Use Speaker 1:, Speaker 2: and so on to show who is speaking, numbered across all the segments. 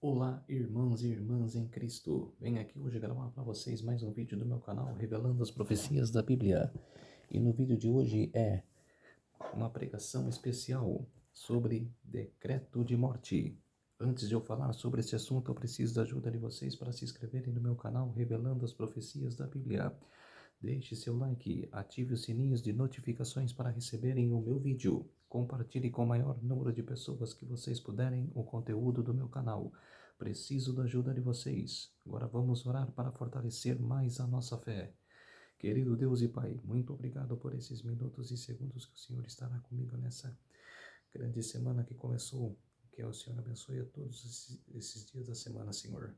Speaker 1: Olá, irmãos e irmãs em Cristo. Venho aqui hoje gravar para vocês mais um vídeo do meu canal revelando as profecias da Bíblia. E no vídeo de hoje é uma pregação especial sobre decreto de morte. Antes de eu falar sobre esse assunto, eu preciso da ajuda de vocês para se inscreverem no meu canal revelando as profecias da Bíblia. Deixe seu like, ative os sininhos de notificações para receberem o meu vídeo. Compartilhe com o maior número de pessoas que vocês puderem o conteúdo do meu canal. Preciso da ajuda de vocês. Agora vamos orar para fortalecer mais a nossa fé. Querido Deus e Pai, muito obrigado por esses minutos e segundos que o Senhor estará comigo nessa grande semana que começou. Que o Senhor abençoe a todos esses dias da semana, Senhor.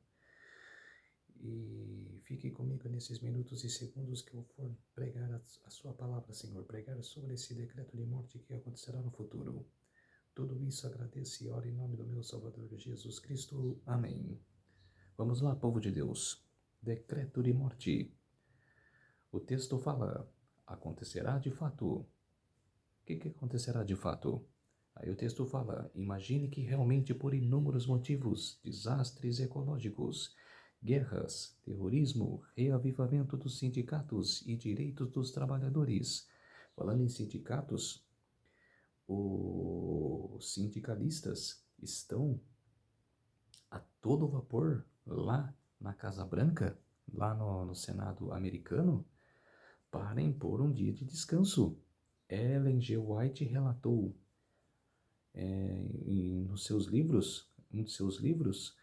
Speaker 1: E fique comigo nesses minutos e segundos que eu for pregar a sua palavra, Senhor. Pregar sobre esse decreto de morte que acontecerá no futuro. Tudo isso agradeço e oro em nome do meu Salvador Jesus Cristo. Amém. Vamos lá, povo de Deus. Decreto de morte. O texto fala, acontecerá de fato. O que acontecerá de fato? Aí o texto fala, imagine que realmente por inúmeros motivos, desastres ecológicos, guerras, terrorismo, reavivamento dos sindicatos e direitos dos trabalhadores. Falando em sindicatos, os sindicalistas estão a todo vapor lá na Casa Branca, lá no Senado americano, para impor um dia de descanso. Ellen G. White relatou nos seus livros, um de seus livros,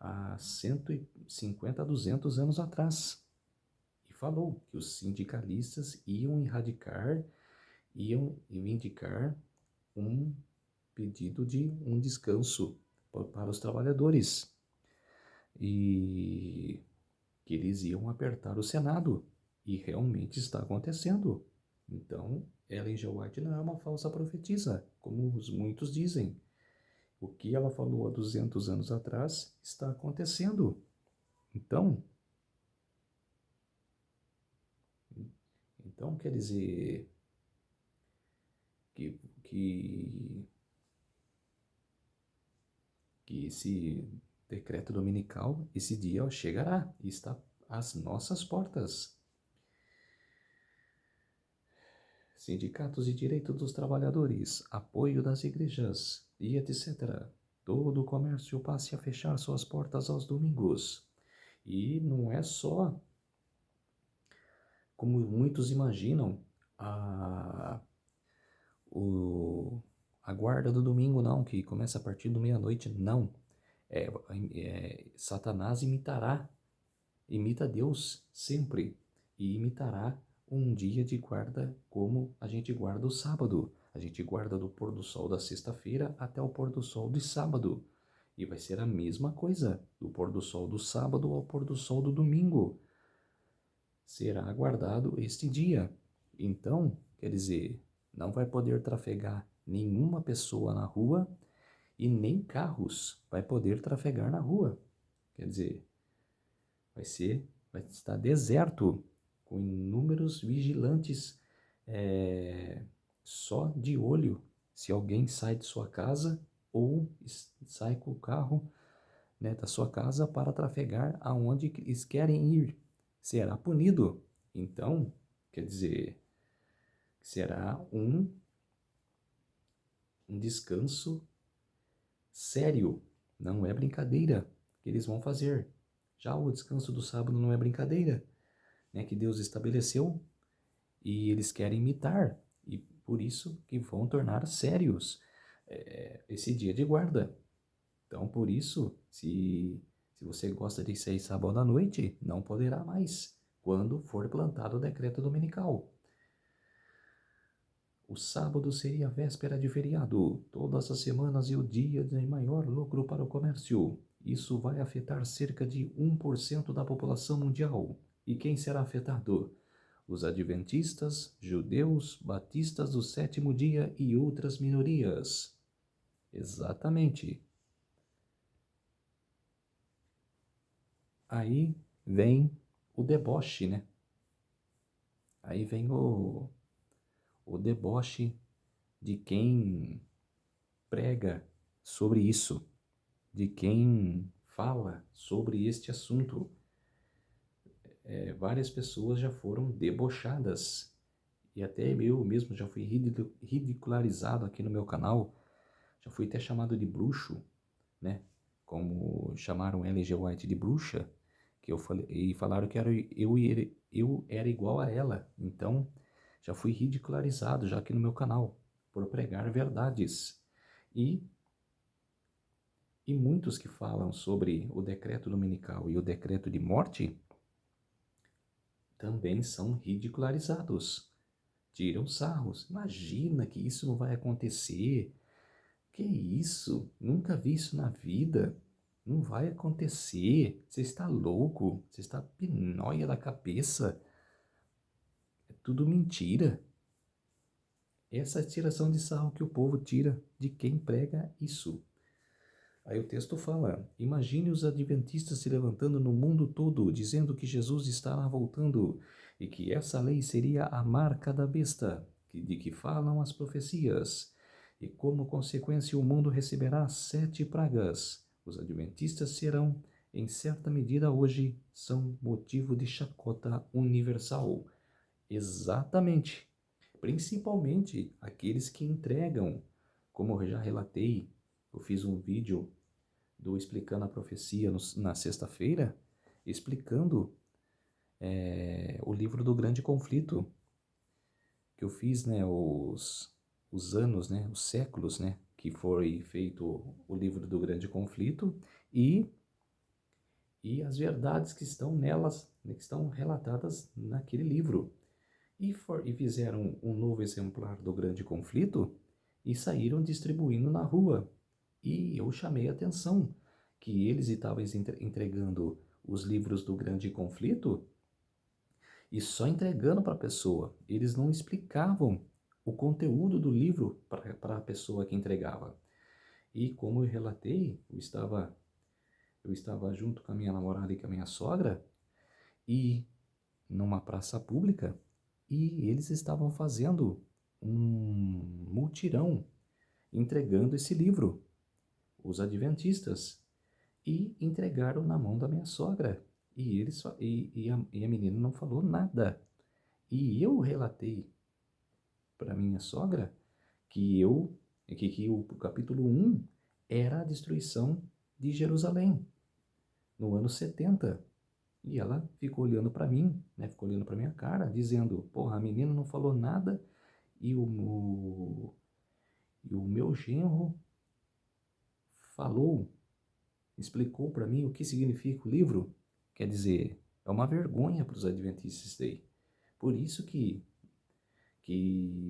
Speaker 1: há 150 a 200 anos atrás. E falou que os sindicalistas iam indicar um pedido de um descanso para os trabalhadores. E que eles iam apertar o Senado. E realmente está acontecendo. Então, Ellen G. White não é uma falsa profetisa, como muitos dizem. O que ela falou há 200 anos atrás está acontecendo. Então, quer dizer que, que, que esse decreto dominical, esse dia chegará e está às nossas portas. Sindicatos de direito dos trabalhadores, apoio das igrejas e etc. Todo o comércio passe a fechar suas portas aos domingos. E não é só, como muitos imaginam, a, a guarda do domingo não, que começa a partir do meia-noite, não. Satanás imita Deus sempre, e imitará um dia de guarda como a gente guarda o sábado. A gente guarda do pôr do sol da sexta-feira até o pôr do sol de sábado. E vai ser a mesma coisa, do pôr do sol do sábado ao pôr do sol do domingo. Será guardado este dia. Então, quer dizer, não vai poder trafegar nenhuma pessoa na rua e nem carros vai poder trafegar na rua. Quer dizer, vai estar deserto, com inúmeros vigilantes só de olho se alguém sai de sua casa ou sai com o carro, né, da sua casa para trafegar aonde eles querem ir. Será punido. Então, quer dizer, será um descanso sério. Não é brincadeira que eles vão fazer. Já o descanso do sábado não é brincadeira, né, que Deus estabeleceu e eles querem imitar. E por isso que vão tornar sérios esse dia de guarda. Então, por isso, se você gosta de sair sábado à noite, não poderá mais, quando for plantado o decreto dominical. O sábado seria a véspera de feriado, todas as semanas e o dia de maior lucro para o comércio. Isso vai afetar cerca de 1% da população mundial. E quem será afetado? Os adventistas, judeus, batistas do sétimo dia e outras minorias. Exatamente. Aí vem o deboche, né? Aí vem o deboche de quem prega sobre isso, de quem fala sobre este assunto. Várias pessoas já foram debochadas, e até eu mesmo já fui ridicularizado aqui no meu canal, já fui até chamado de bruxo, né? Como chamaram Ellen G. White de bruxa, que eu falei, e falaram que eu era igual a ela. Então, já fui ridicularizado já aqui no meu canal por pregar verdades. E muitos que falam sobre o decreto dominical e o decreto de morte também são ridicularizados. Tiram sarros. Imagina que isso não vai acontecer. Que isso? Nunca vi isso na vida. Não vai acontecer. Você está louco. Você está pinóia da cabeça. É tudo mentira. Essa é a tiração de sarro que o povo tira de quem prega isso. Aí o texto fala: imagine os adventistas se levantando no mundo todo, dizendo que Jesus estará voltando e que essa lei seria a marca da besta, de que falam as profecias. E como consequência o mundo receberá 7 pragas. Os adventistas serão, em certa medida hoje, são motivo de chacota universal. Exatamente. Principalmente aqueles que entregam. Como eu já relatei, eu fiz um vídeo do Explicando a Profecia na sexta-feira, explicando o livro do Grande Conflito, que eu fiz, né, os anos, né, os séculos, né, que foi feito o livro do Grande Conflito e as verdades que estão nelas, né, que estão relatadas naquele livro. E fizeram um novo exemplar do Grande Conflito e saíram distribuindo na rua. E eu chamei a atenção que eles estavam entregando os livros do Grande Conflito e só entregando para a pessoa. Eles não explicavam o conteúdo do livro para a pessoa que entregava. E como eu relatei, eu estava junto com a minha namorada e com a minha sogra e numa praça pública e eles estavam fazendo um mutirão entregando esse livro, os adventistas, e entregaram na mão da minha sogra. E a menina não falou nada. E eu relatei para minha sogra que o capítulo 1 era a destruição de Jerusalém, no ano 70. E ela ficou olhando para mim, né, ficou olhando para minha cara, dizendo: porra, a menina não falou nada e o meu genro falou, explicou para mim o que significa o livro. Quer dizer, é uma vergonha para os adventistas daí. Por isso que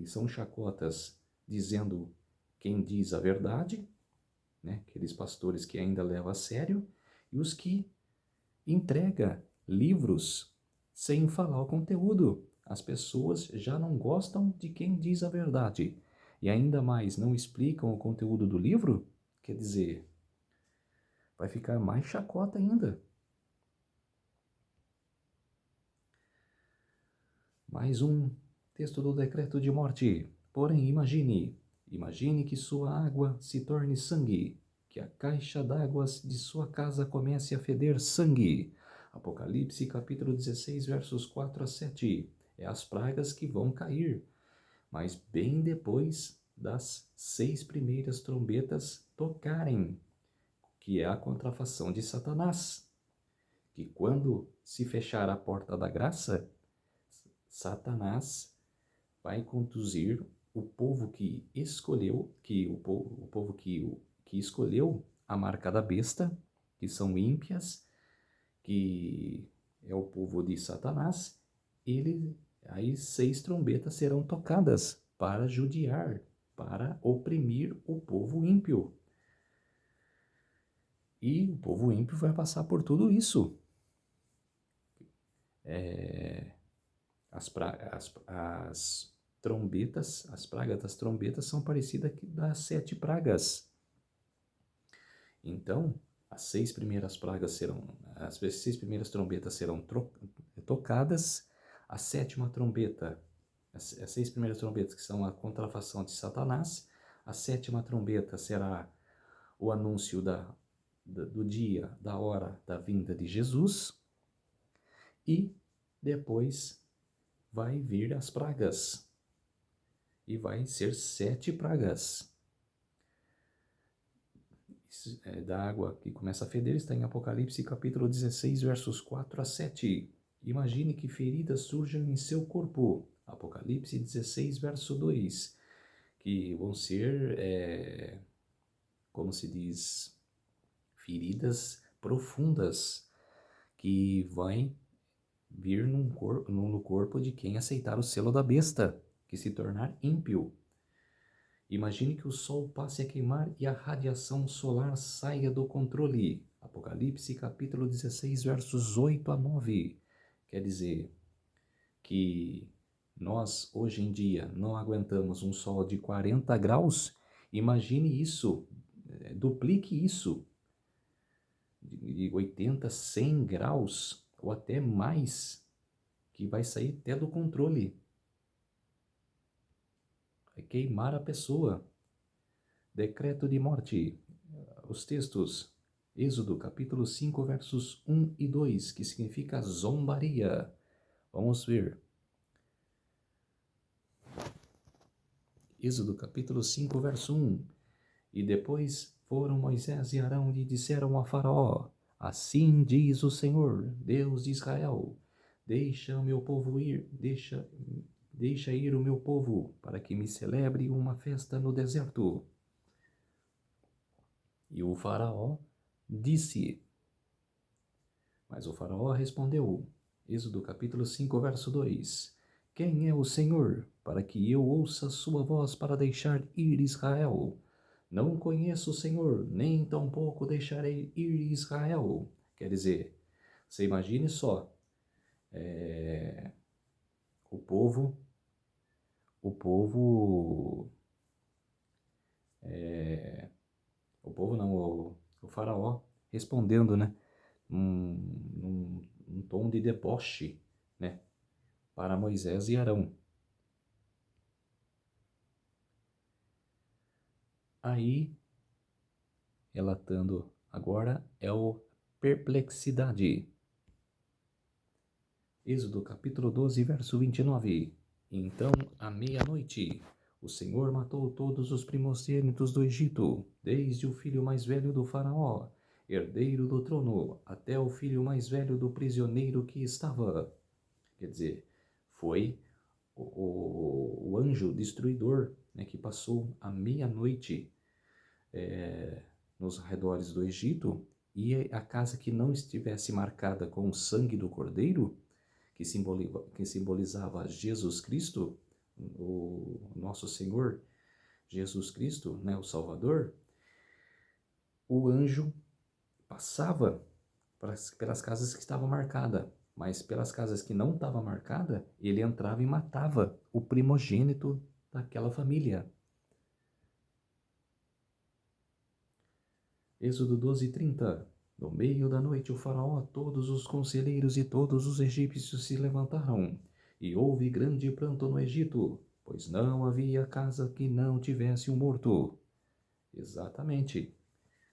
Speaker 1: são chacotas dizendo quem diz a verdade, né? Aqueles pastores que ainda levam a sério, e os que entrega livros sem falar o conteúdo. As pessoas já não gostam de quem diz a verdade. E ainda mais não explicam o conteúdo do livro, quer dizer, vai ficar mais chacota ainda. Mais um texto do decreto de morte. Porém, imagine que sua água se torne sangue, que a caixa d'água de sua casa comece a feder sangue. Apocalipse capítulo 16, versos 4 a 7. É as pragas que vão cair, mas bem depois das 6 primeiras trombetas tocarem, que é a contrafação de Satanás, que quando se fechar a porta da graça, Satanás vai conduzir o povo que escolheu, o povo que escolheu a marca da besta, que são ímpias, que é o povo de Satanás, aí 6 trombetas serão tocadas para judiar, para oprimir o povo ímpio. E o povo ímpio vai passar por tudo isso. As trombetas, as pragas das trombetas são parecidas das 7 pragas. Então, as 6 primeiras trombetas serão tocadas, a 7ª trombeta, as 6 primeiras trombetas que são a contrafação de Satanás, a 7ª trombeta será o anúncio do dia, da hora da vinda de Jesus, e depois vai vir as pragas, e vai ser 7 pragas. Da água que começa a feder está em Apocalipse capítulo 16, versos 4 a 7. Imagine que feridas surjam em seu corpo. Apocalipse 16, verso 2. Que vão ser, como se diz, feridas profundas que vai vir no corpo de quem aceitar o selo da besta, que se tornar ímpio. Imagine que o sol passe a queimar e a radiação solar saia do controle. Apocalipse capítulo 16, versos 8 a 9. Quer dizer que nós, hoje em dia, não aguentamos um sol de 40 graus. Imagine isso, duplique isso, de 80, 100 graus ou até mais, que vai sair até do controle. Vai queimar a pessoa. Decreto de morte. Os textos, Êxodo capítulo 5, versos 1 e 2, que significa zombaria. Vamos ver. Êxodo capítulo 5, verso 1. E depois foram Moisés e Arão e disseram a Faraó: Assim diz o Senhor, Deus de Israel: Deixa o meu povo ir, deixa ir o meu povo, para que me celebre uma festa no deserto. E o Faraó disse. Mas o Faraó respondeu, Êxodo capítulo 5, verso 2: Quem é o Senhor, para que eu ouça sua voz para deixar ir Israel? Não conheço o Senhor, nem tampouco deixarei ir Israel. Quer dizer, você imagine só, o povo, o povo, o povo não, o Faraó respondendo, né, num tom de deboche, né, para Moisés e Arão. Aí, relatando agora, é o perplexidade. Êxodo capítulo 12, verso 29. Então, à meia-noite, o Senhor matou todos os primogênitos do Egito, desde o filho mais velho do faraó, herdeiro do trono, até o filho mais velho do prisioneiro que estava. Quer dizer, foi o anjo destruidor, né, que passou a meia-noite nos arredores do Egito, e a casa que não estivesse marcada com o sangue do cordeiro, que simbolizava Jesus Cristo, o nosso Senhor Jesus Cristo, né, o Salvador, o anjo passava pelas casas que estavam marcadas, mas pelas casas que não estavam marcadas, ele entrava e matava o primogênito daquela família. Êxodo 12, 30. No meio da noite o faraó, todos os conselheiros e todos os egípcios se levantaram, e houve grande pranto no Egito, pois não havia casa que não tivesse um morto. Exatamente,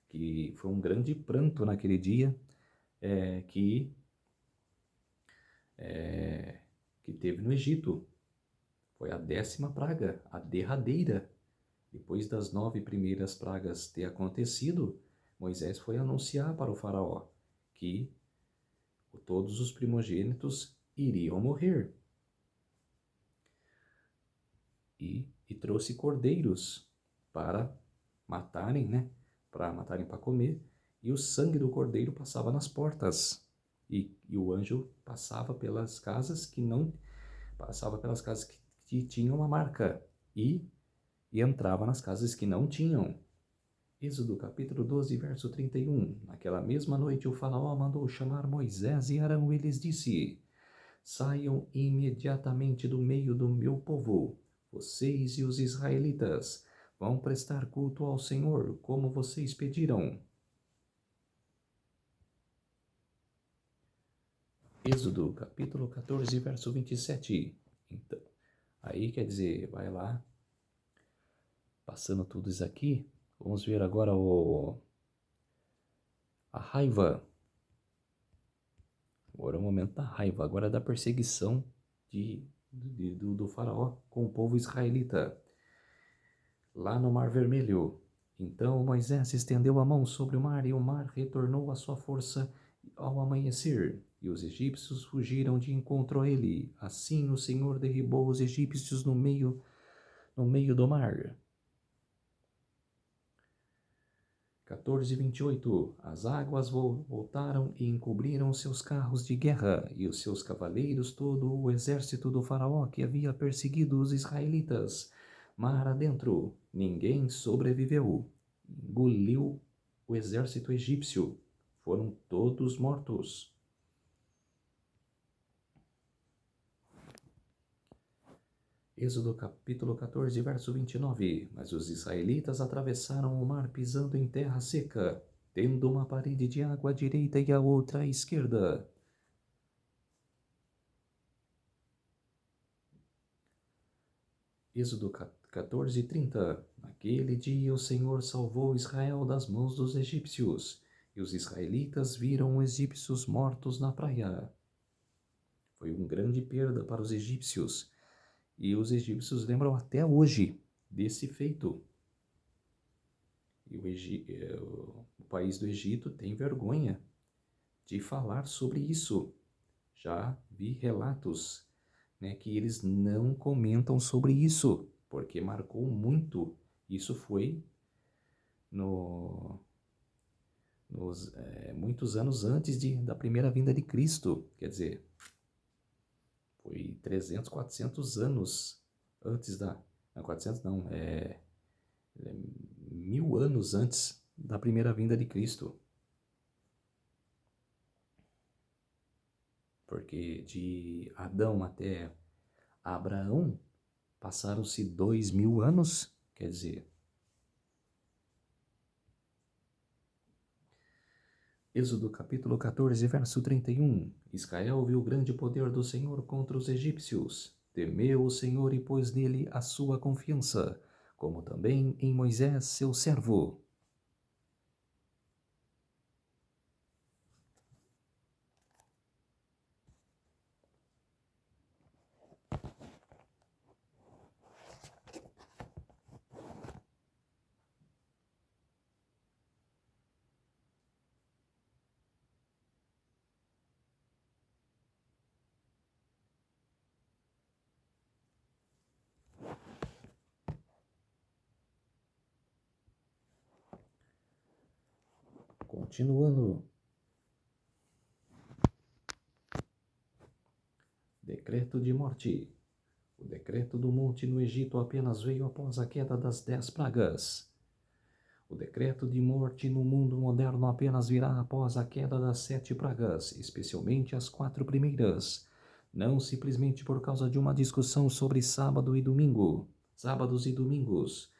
Speaker 1: que foi um grande pranto naquele dia, que teve no Egito. Foi a 10ª praga, a derradeira. Depois das 9 primeiras pragas ter acontecido, Moisés foi anunciar para o faraó que todos os primogênitos iriam morrer. E trouxe cordeiros para matarem, né? Para matarem para comer. E o sangue do cordeiro passava nas portas. E o anjo passava pelas casas que não... Passava pelas casas que tinham uma marca. E entrava nas casas que não tinham. Êxodo capítulo 12, verso 31. Naquela mesma noite o faraó mandou chamar Moisés e Arão e lhes disse: Saiam imediatamente do meio do meu povo. Vocês e os israelitas vão prestar culto ao Senhor, como vocês pediram. Êxodo capítulo 14, verso 27. Então, aí quer dizer, vai lá, passando tudo isso aqui, vamos ver agora A raiva. Agora é o momento da raiva, agora é da perseguição do faraó com o povo israelita. Lá no Mar Vermelho. Então Moisés estendeu a mão sobre o mar, e o mar retornou à sua força ao amanhecer, e os egípcios fugiram de encontro a ele. Assim o Senhor derribou os egípcios no meio do mar. 14:28. As águas voltaram e encobriram seus carros de guerra e os seus cavaleiros, todo o exército do faraó que havia perseguido os israelitas. Mar adentro, ninguém sobreviveu. Engoliu o exército egípcio. Foram todos mortos. Êxodo capítulo 14, verso 29. Mas os israelitas atravessaram o mar pisando em terra seca, tendo uma parede de água à direita e a outra à esquerda. Êxodo 14, 30. Naquele dia o Senhor salvou Israel das mãos dos egípcios, e os israelitas viram os egípcios mortos na praia. Foi uma grande perda para os egípcios, e os egípcios lembram até hoje desse feito. E o país do Egito tem vergonha de falar sobre isso. Já vi relatos, né, que eles não comentam sobre isso, porque marcou muito. Isso foi muitos anos antes da primeira vinda de Cristo. Quer dizer, foi 300, 400 anos antes da... Não, 400 não, 1000 anos antes da primeira vinda de Cristo. Porque de Adão até Abraão passaram-se 2000 anos, quer dizer. Êxodo capítulo 14, verso 31. Israel viu o grande poder do Senhor contra os egípcios. Temeu o Senhor e pôs nele a sua confiança, como também em Moisés, seu servo. Continuando. Decreto de morte. O decreto do monte no Egito apenas veio após a queda das 10 pragas. O decreto de morte no mundo moderno apenas virá após a queda das 7 pragas, especialmente as 4 primeiras, não simplesmente por causa de uma discussão sobre sábados e domingos.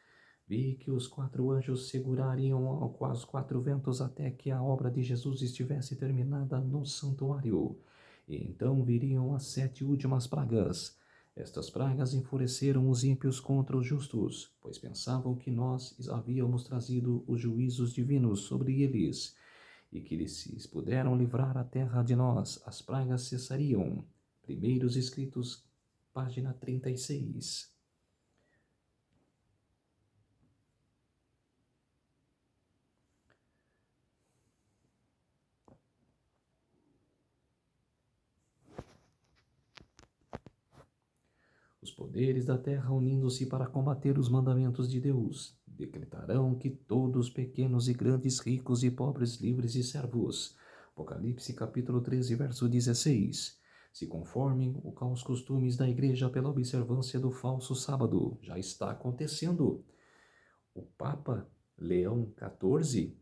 Speaker 1: Vi que os 4 anjos segurariam os 4 ventos até que a obra de Jesus estivesse terminada no santuário. E então viriam as 7 últimas pragas. Estas pragas enfureceram os ímpios contra os justos, pois pensavam que nós havíamos trazido os juízos divinos sobre eles, e que se puderam livrar a terra de nós, as pragas cessariam. Primeiros Escritos, página 36. Os poderes da terra, unindo-se para combater os mandamentos de Deus, decretarão que todos, pequenos e grandes, ricos e pobres, livres e servos, Apocalipse capítulo 13, verso 16, se conformem aos costumes da igreja pela observância do falso sábado. Já está acontecendo. O Papa Leão XIV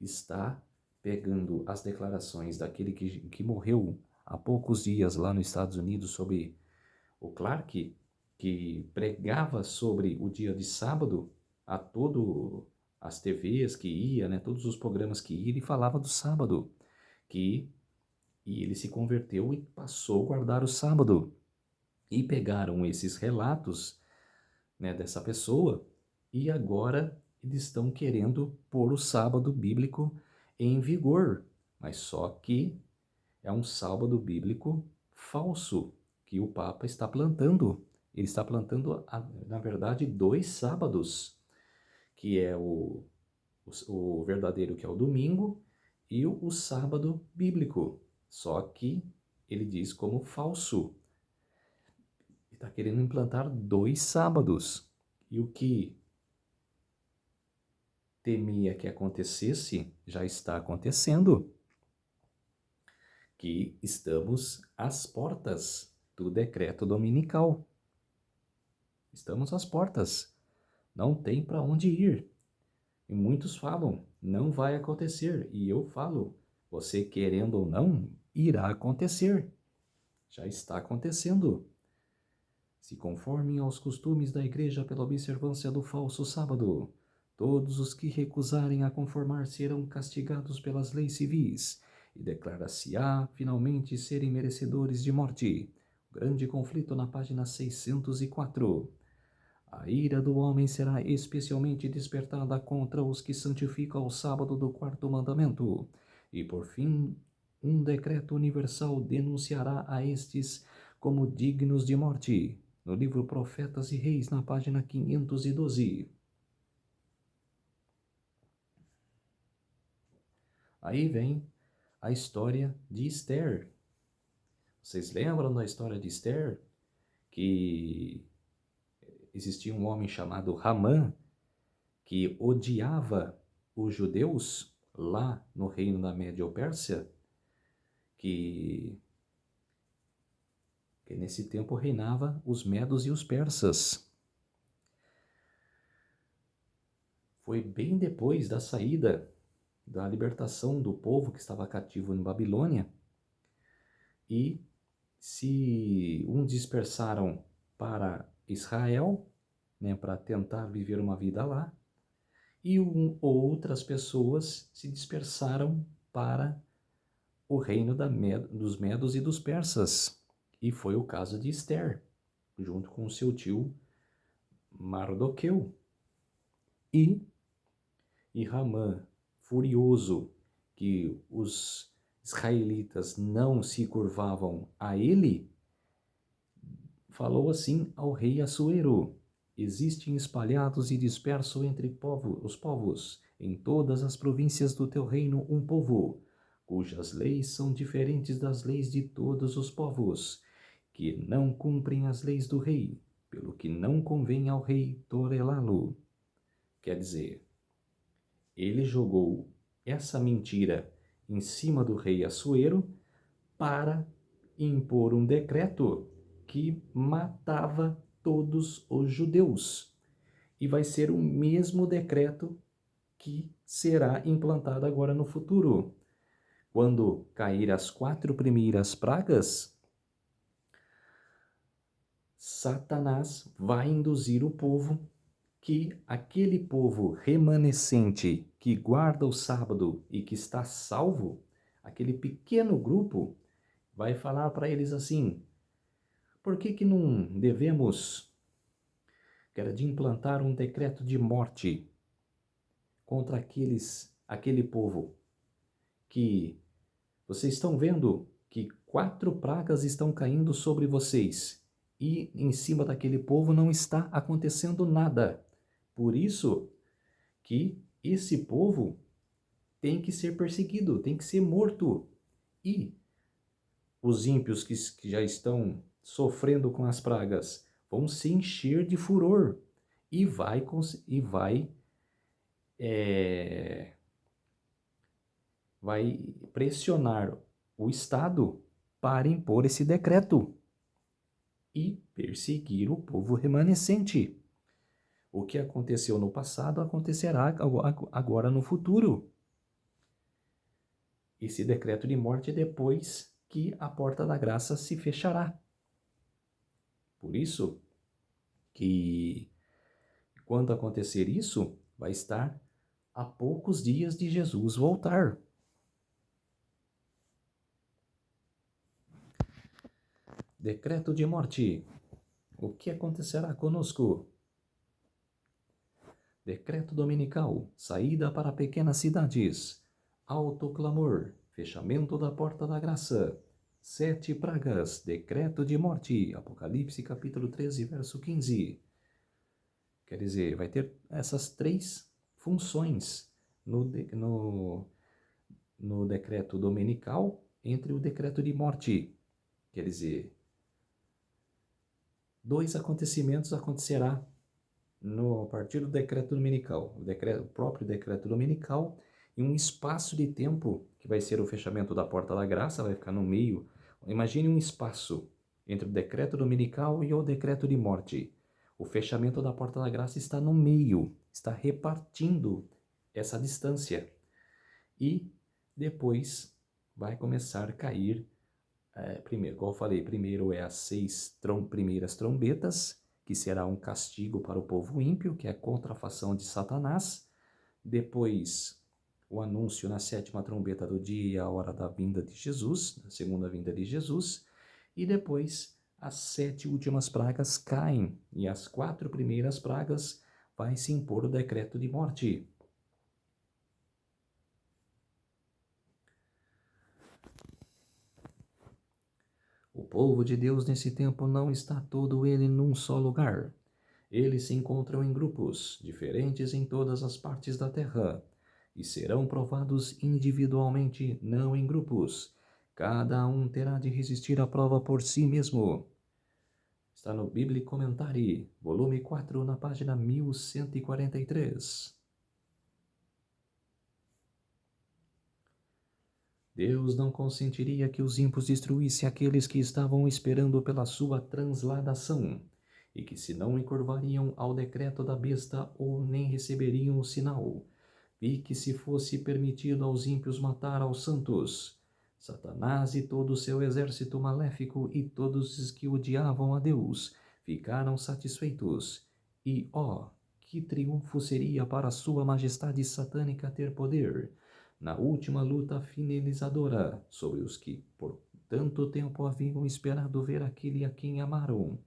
Speaker 1: está pegando as declarações daquele que morreu há poucos dias lá nos Estados Unidos sobre o Clark, que pregava sobre o dia de sábado a todo as TVs que ia, né, todos os programas que ia, ele falava do sábado, e ele se converteu e passou a guardar o sábado. E pegaram esses relatos, né, dessa pessoa, e agora eles estão querendo pôr o sábado bíblico em vigor, mas só que é um sábado bíblico falso que o Papa está plantando. Ele está plantando, na verdade, 2 sábados, que é o verdadeiro, que é o domingo, e o sábado bíblico. Só que ele diz como falso. Ele está querendo implantar 2 sábados. E o que temia que acontecesse, já está acontecendo. Que estamos às portas do decreto dominical. Estamos às portas. Não tem para onde ir. E muitos falam, não vai acontecer. E eu falo, você querendo ou não, irá acontecer. Já está acontecendo. Se conformem aos costumes da igreja pela observância do falso sábado. Todos os que recusarem a conformar serão castigados pelas leis civis, e declara-se-á finalmente serem merecedores de morte. Grande conflito na página 604. A ira do homem será especialmente despertada contra os que santificam o sábado do 4º mandamento. E, por fim, um decreto universal denunciará a estes como dignos de morte. No livro Profetas e Reis, na página 512. Aí vem a história de Esther. Vocês lembram da história de Esther? Que existia um homem chamado Hamã, que odiava os judeus lá no reino da Média-Pérsia, que nesse tempo reinava os medos e os persas. Foi bem depois da saída, da libertação do povo que estava cativo em Babilônia, e se uns dispersaram para Israel, né, para tentar viver uma vida lá, e outras pessoas se dispersaram para o reino dos medos e dos persas. E foi o caso de Esther, junto com seu tio Mardoqueu. E Ramã, furioso que os israelitas não se curvavam a ele, falou assim ao rei Assuero: existem espalhados e dispersos entre os povos, em todas as províncias do teu reino, um povo, cujas leis são diferentes das leis de todos os povos, que não cumprem as leis do rei, pelo que não convém ao rei tolerá-lo. Quer dizer, ele jogou essa mentira em cima do rei Assuero para impor um decreto que matava todos os judeus. E vai ser o mesmo decreto que será implantado agora no futuro. Quando cair as 4 primeiras pragas, Satanás vai induzir o povo, que aquele povo remanescente que guarda o sábado e que está salvo, aquele pequeno grupo, vai falar para eles assim: por que não devemos, que era de implantar um decreto de morte contra aquele povo, que vocês estão vendo que 4 pragas estão caindo sobre vocês e em cima daquele povo não está acontecendo nada. Por isso que esse povo tem que ser perseguido, tem que ser morto. E os ímpios que já estão sofrendo com as pragas vão se encher de furor e vai pressionar o Estado para impor esse decreto e perseguir o povo remanescente. O que aconteceu no passado acontecerá agora no futuro. Esse decreto de morte é depois que a porta da graça se fechará. Por isso que, quando acontecer isso, vai estar a poucos dias de Jesus voltar. Decreto de morte. O que acontecerá conosco? Decreto dominical. Saída para pequenas cidades. autoclamor, fechamento da porta da graça, 7 pragas, decreto de morte, Apocalipse capítulo 13, verso 15. Quer dizer, vai ter essas 3 funções no decreto dominical entre o decreto de morte. Quer dizer, 2 acontecimentos acontecerá a partir do decreto dominical. O próprio decreto dominical, em um espaço de tempo, que vai ser o fechamento da porta da graça, vai ficar no meio. Imagine um espaço entre o decreto dominical e o decreto de morte. O fechamento da porta da graça está no meio, está repartindo essa distância. E depois vai começar a cair, primeiro, como eu falei, primeiro é as 6 primeiras trombetas, que será um castigo para o povo ímpio, que é a contrafação de Satanás. Depois, o anúncio na 7ª trombeta do dia e a hora da vinda de Jesus, da segunda vinda de Jesus. E depois, as 7 últimas pragas caem, e as 4 primeiras pragas vai se impor o decreto de morte. O povo de Deus nesse tempo não está todo ele num só lugar. Eles se encontram em grupos, diferentes em todas as partes da terra, e serão provados individualmente, não em grupos. Cada um terá de resistir à prova por si mesmo. Está no Bíblia Commentary, volume 4, na página 1143. Deus não consentiria que os ímpios destruíssem aqueles que estavam esperando pela sua transladação, e que se não encurvariam ao decreto da besta ou nem receberiam o sinal, e que se fosse permitido aos ímpios matar aos santos, Satanás e todo o seu exército maléfico e todos os que odiavam a Deus ficaram satisfeitos. E, que triunfo seria para a sua majestade satânica ter poder na última luta finalizadora sobre os que por tanto tempo haviam esperado ver aquele a quem amaram.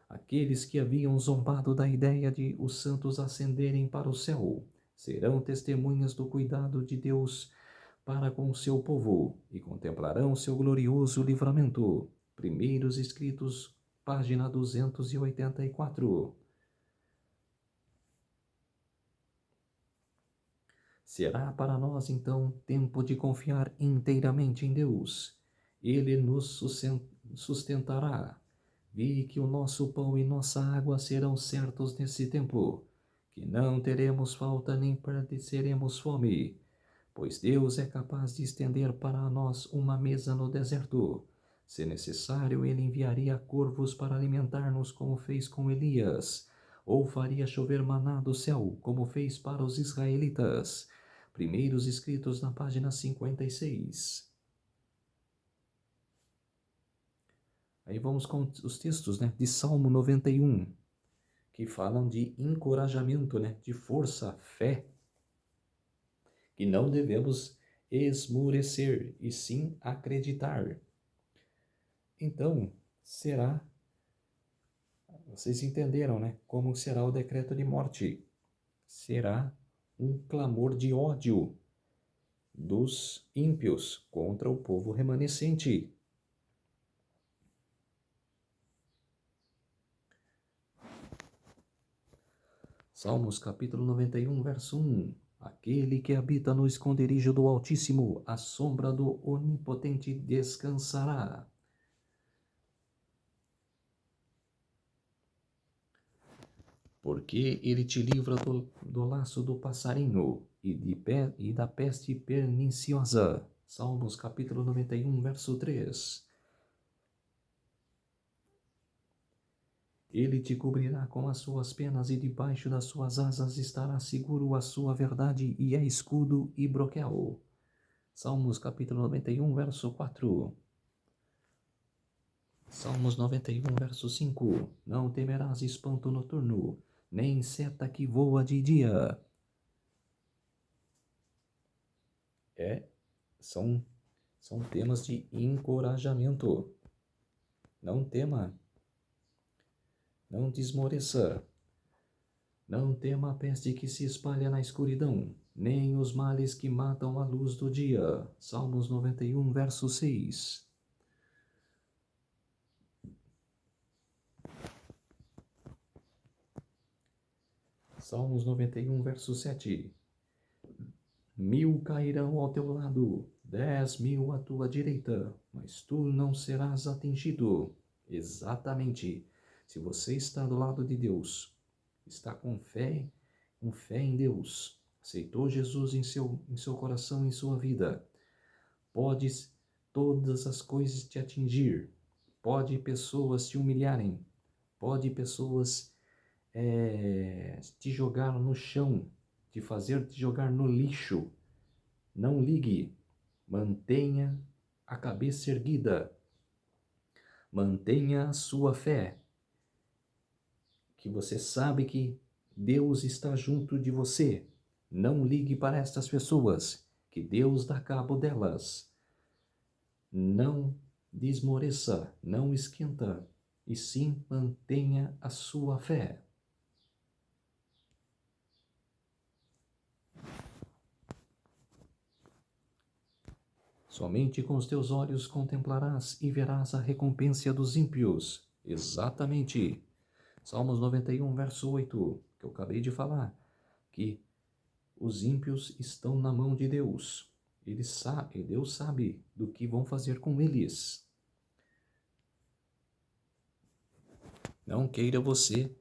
Speaker 1: Aqueles que haviam zombado da ideia de os santos ascenderem para o céu serão testemunhas do cuidado de Deus para com seu povo e contemplarão seu glorioso livramento. Primeiros Escritos, página 284. Será para nós, então, tempo de confiar inteiramente em Deus. Ele nos sustentará. Vi que o nosso pão e nossa água serão certos nesse tempo, que não teremos falta nem padeceremos fome, pois Deus é capaz de estender para nós uma mesa no deserto. Se necessário, ele enviaria corvos para alimentar-nos, como fez com Elias, ou faria chover maná do céu, como fez para os israelitas. Primeiros Escritos, na página 56. Aí vamos com os textos, de Salmo 91, que falam de encorajamento, de força, fé, que não devemos esmurecer, e sim acreditar. Então, vocês entenderam, como será o decreto de morte? Será um clamor de ódio dos ímpios contra o povo remanescente. Salmos capítulo 91, verso 1. Aquele que habita no esconderijo do Altíssimo, à sombra do Onipotente descansará. Porque ele te livra do laço do passarinho e da peste perniciosa. Salmos capítulo 91, verso 3. Ele te cobrirá com as suas penas e debaixo das suas asas estará seguro a sua verdade e é escudo e broquel. Salmos capítulo 91, verso 4. Salmos 91, verso 5. Não temerás espanto noturno, nem seta que voa de dia. São temas de encorajamento. Não tema. Não desmoreça. Não tema a peste que se espalha na escuridão, nem os males que matam a luz do dia. Salmos 91, verso 6. Salmos 91, verso 7. 1000 cairão ao teu lado, 10.000 à tua direita, mas tu não serás atingido. Exatamente. Se você está do lado de Deus, está com fé em Deus, aceitou Jesus em seu coração, em sua vida, pode todas as coisas te atingir, pode pessoas te humilharem, pode pessoas te jogar no chão, te jogar no lixo. Não ligue, mantenha a cabeça erguida, mantenha a sua fé, que você sabe que Deus está junto de você. Não ligue para estas pessoas, que Deus dá cabo delas. Não desmoreça, não esquenta, e sim mantenha a sua fé. Somente com os teus olhos contemplarás e verás a recompensa dos ímpios. Exatamente. Salmos 91, verso 8, que eu acabei de falar, que os ímpios estão na mão de Deus. Deus sabe do que vão fazer com eles. Não queira você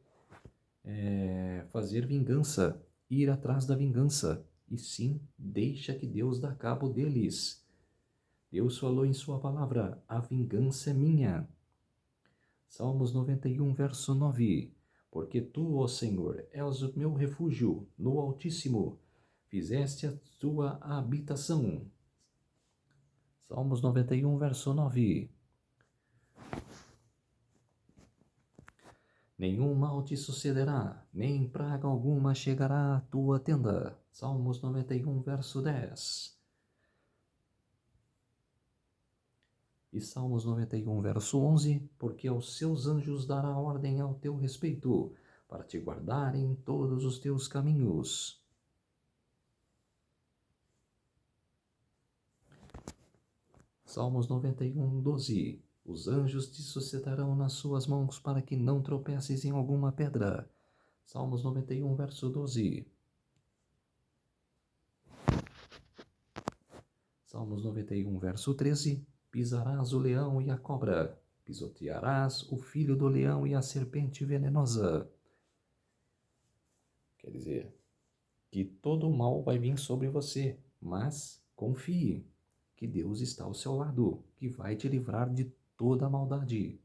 Speaker 1: fazer vingança, ir atrás da vingança, e sim deixa que Deus dá cabo deles. Deus falou em sua palavra, a vingança é minha. Salmos 91, verso 9. Porque tu, ó Senhor, és o meu refúgio no Altíssimo, fizeste a tua habitação. Salmos 91, verso 9. Nenhum mal te sucederá, nem praga alguma chegará à tua tenda. Salmos 91, verso 10. E Salmos 91, verso 11, porque aos seus anjos dará ordem ao teu respeito, para te guardarem em todos os teus caminhos. Salmos 91, 12. Os anjos te sustentarão nas suas mãos para que não tropeces em alguma pedra. Salmos 91, verso 12. Salmos 91, verso 13. Pisarás o leão e a cobra, pisotearás o filho do leão e a serpente venenosa. Quer dizer, que todo mal vai vir sobre você, mas confie que Deus está ao seu lado, que vai te livrar de toda a maldade.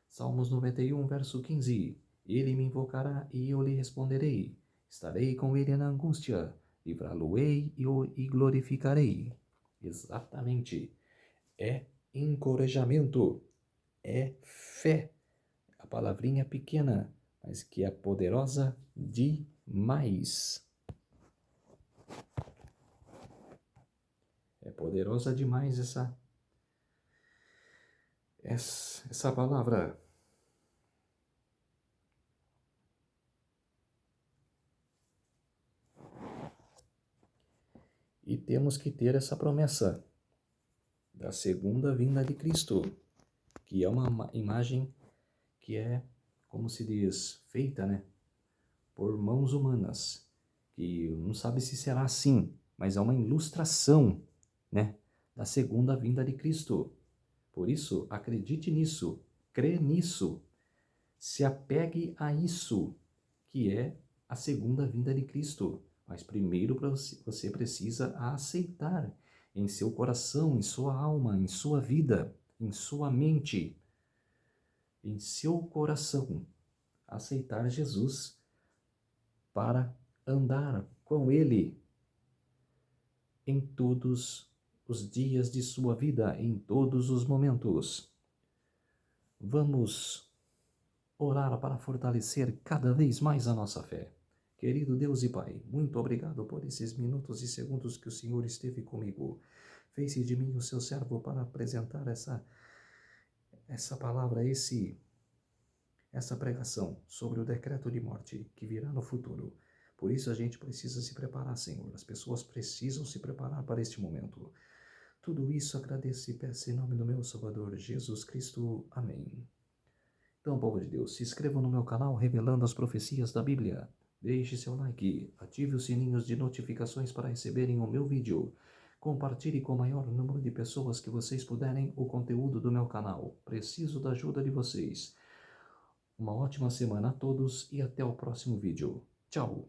Speaker 1: Salmos 91, verso 15. Ele me invocará e eu lhe responderei. Estarei com ele na angústia, livrá-lo-ei e glorificarei. Exatamente. É encorajamento, é fé. A palavrinha pequena, mas que é poderosa demais. É poderosa demais essa palavra. E temos que ter essa promessa da segunda vinda de Cristo, que é uma imagem que é, como se diz, feita, né, por mãos humanas, que não sabe se será assim, mas é uma ilustração, né, da segunda vinda de Cristo. Por isso, acredite nisso, crê nisso, se apegue a isso, que é a segunda vinda de Cristo. Mas primeiro você precisa aceitar em seu coração, em sua alma, em sua vida, em sua mente, em seu coração, aceitar Jesus para andar com Ele em todos os dias de sua vida, em todos os momentos. Vamos orar para fortalecer cada vez mais a nossa fé. Querido Deus e Pai, muito obrigado por esses minutos e segundos que o Senhor esteve comigo. Fez-se de mim o seu servo para apresentar essa palavra, essa pregação sobre o decreto de morte que virá no futuro. Por isso a gente precisa se preparar, Senhor. As pessoas precisam se preparar para este momento. Tudo isso agradeço e peço em nome do meu Salvador, Jesus Cristo. Amém. Então, povo de Deus, se inscreva no meu canal Revelando as Profecias da Bíblia. Deixe seu like, ative os sininhos de notificações para receberem o meu vídeo. Compartilhe com o maior número de pessoas que vocês puderem o conteúdo do meu canal. Preciso da ajuda de vocês. Uma ótima semana a todos e até o próximo vídeo. Tchau!